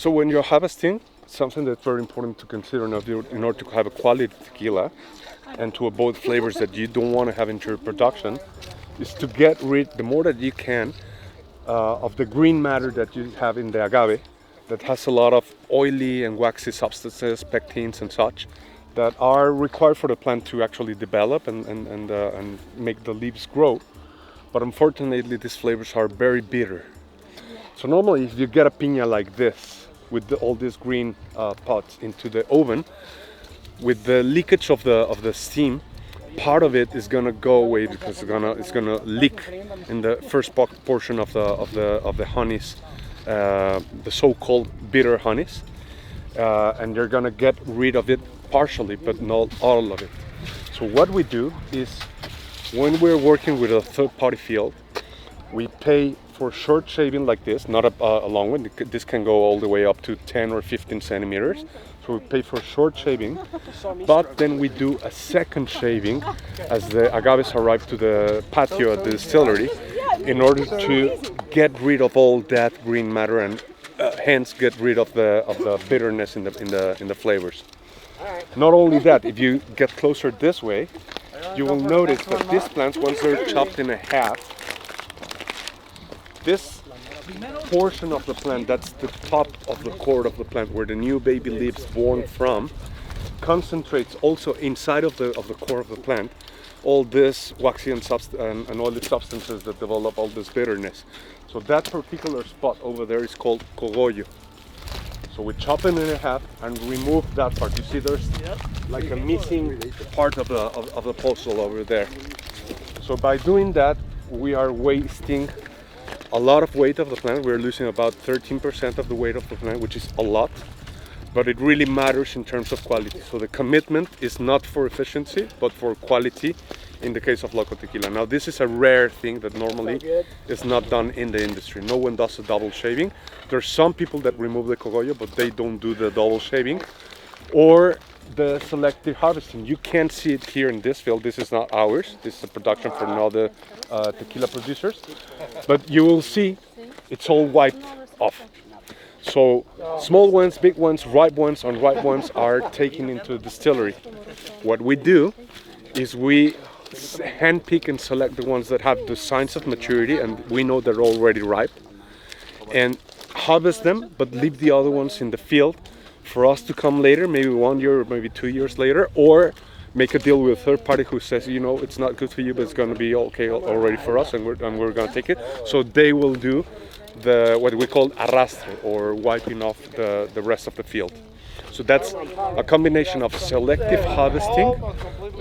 So when you're harvesting, something that's very important to consider in order to have a quality tequila and to avoid flavors that you don't want to have into your production is to get rid, the more that you can, of the green matter that you have in the agave that has a lot of oily and waxy substances, pectins and such, that are required for the plant to actually develop and make the leaves grow. But unfortunately, these flavors are very bitter. So normally, if you get a piña like this, with all these green pods into the oven, with the leakage of the steam, part of it is gonna go away because it's gonna leak in the first portion of the honeys, the so-called bitter honeys, and you're gonna get rid of it partially, but not all of it. So what we do is, when we're working with a third-party field, we pay for short shaving like this, not a long one. This can go all the way up to 10 or 15 centimeters. So we pay for short shaving, but then we do a second shaving as the agaves arrive to the patio at the distillery in order to get rid of all that green matter and hence get rid of the bitterness in the flavors. Not only that, if you get closer this way, you will notice that these plants, once they're chopped in half, this portion of the plant, that's the top of the core of the plant where the new baby leaves born from, concentrates also inside of the core of the plant all this waxy and oily substances that develop all this bitterness. So that particular spot over there is called cogollo. So we chop it in half and remove that part. You see there's like a missing part of the puzzle over there. So by doing that, we are wasting a lot of weight of the plant. We're losing about 13% of the weight of the plant, which is a lot, but it really matters in terms of quality. So the commitment is not for efficiency, but for quality in the case of Loco Tequila. Now this is a rare thing that normally is not done in the industry. No one does a double shaving. There's some people that remove the cogollo, but they don't do the double shaving or the selective harvesting. You can't see it here in this field. This is not ours. This is a production for another tequila producers. But you will see it's all wiped off. So small ones, big ones, ripe ones, unripe ones are taken into the distillery. What we do is we handpick and select the ones that have the signs of maturity and we know they're already ripe, and harvest them, but leave the other ones in the field for us to come later, maybe 1 year or maybe 2 years later, or make a deal with a third party who says, you know, it's not good for you, but it's going to be okay already for us, and we're going to take it. So they will do what we call arrastre, or wiping off the rest of the field. So that's a combination of selective harvesting,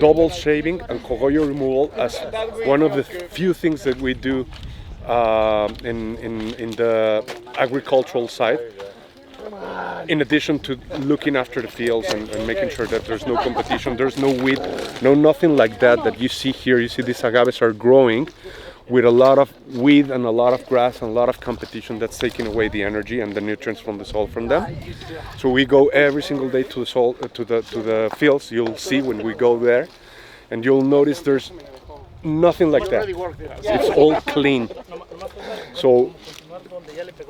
double shaving, and cogollo removal as one of the few things that we do in the agricultural side, in addition to looking after the fields and making sure that there's no competition, there's no weed, nothing like that you see here. You see these agaves are growing with a lot of weed and a lot of grass and a lot of competition that's taking away the energy and the nutrients from the soil from them. So we go every single day to the soil, to the fields. You'll see when we go there, and you'll notice there's nothing like that. It's all clean. So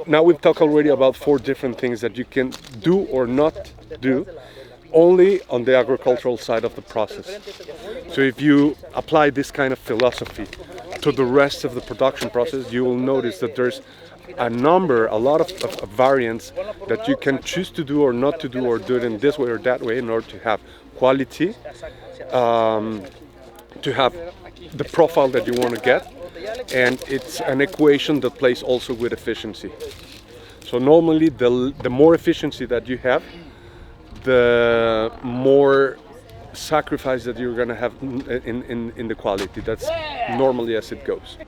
now we've talked already about 4 different things that you can do or not do only on the agricultural side of the process. So if you apply this kind of philosophy to the rest of the production process, you will notice that there's a lot of variants that you can choose to do or not to do, or do it in this way or that way in order to have quality, to have the profile that you want to get, and it's an equation that plays also with efficiency. So normally the more efficiency that you have, the more sacrifice that you're going to have in the quality. That's normally as it goes.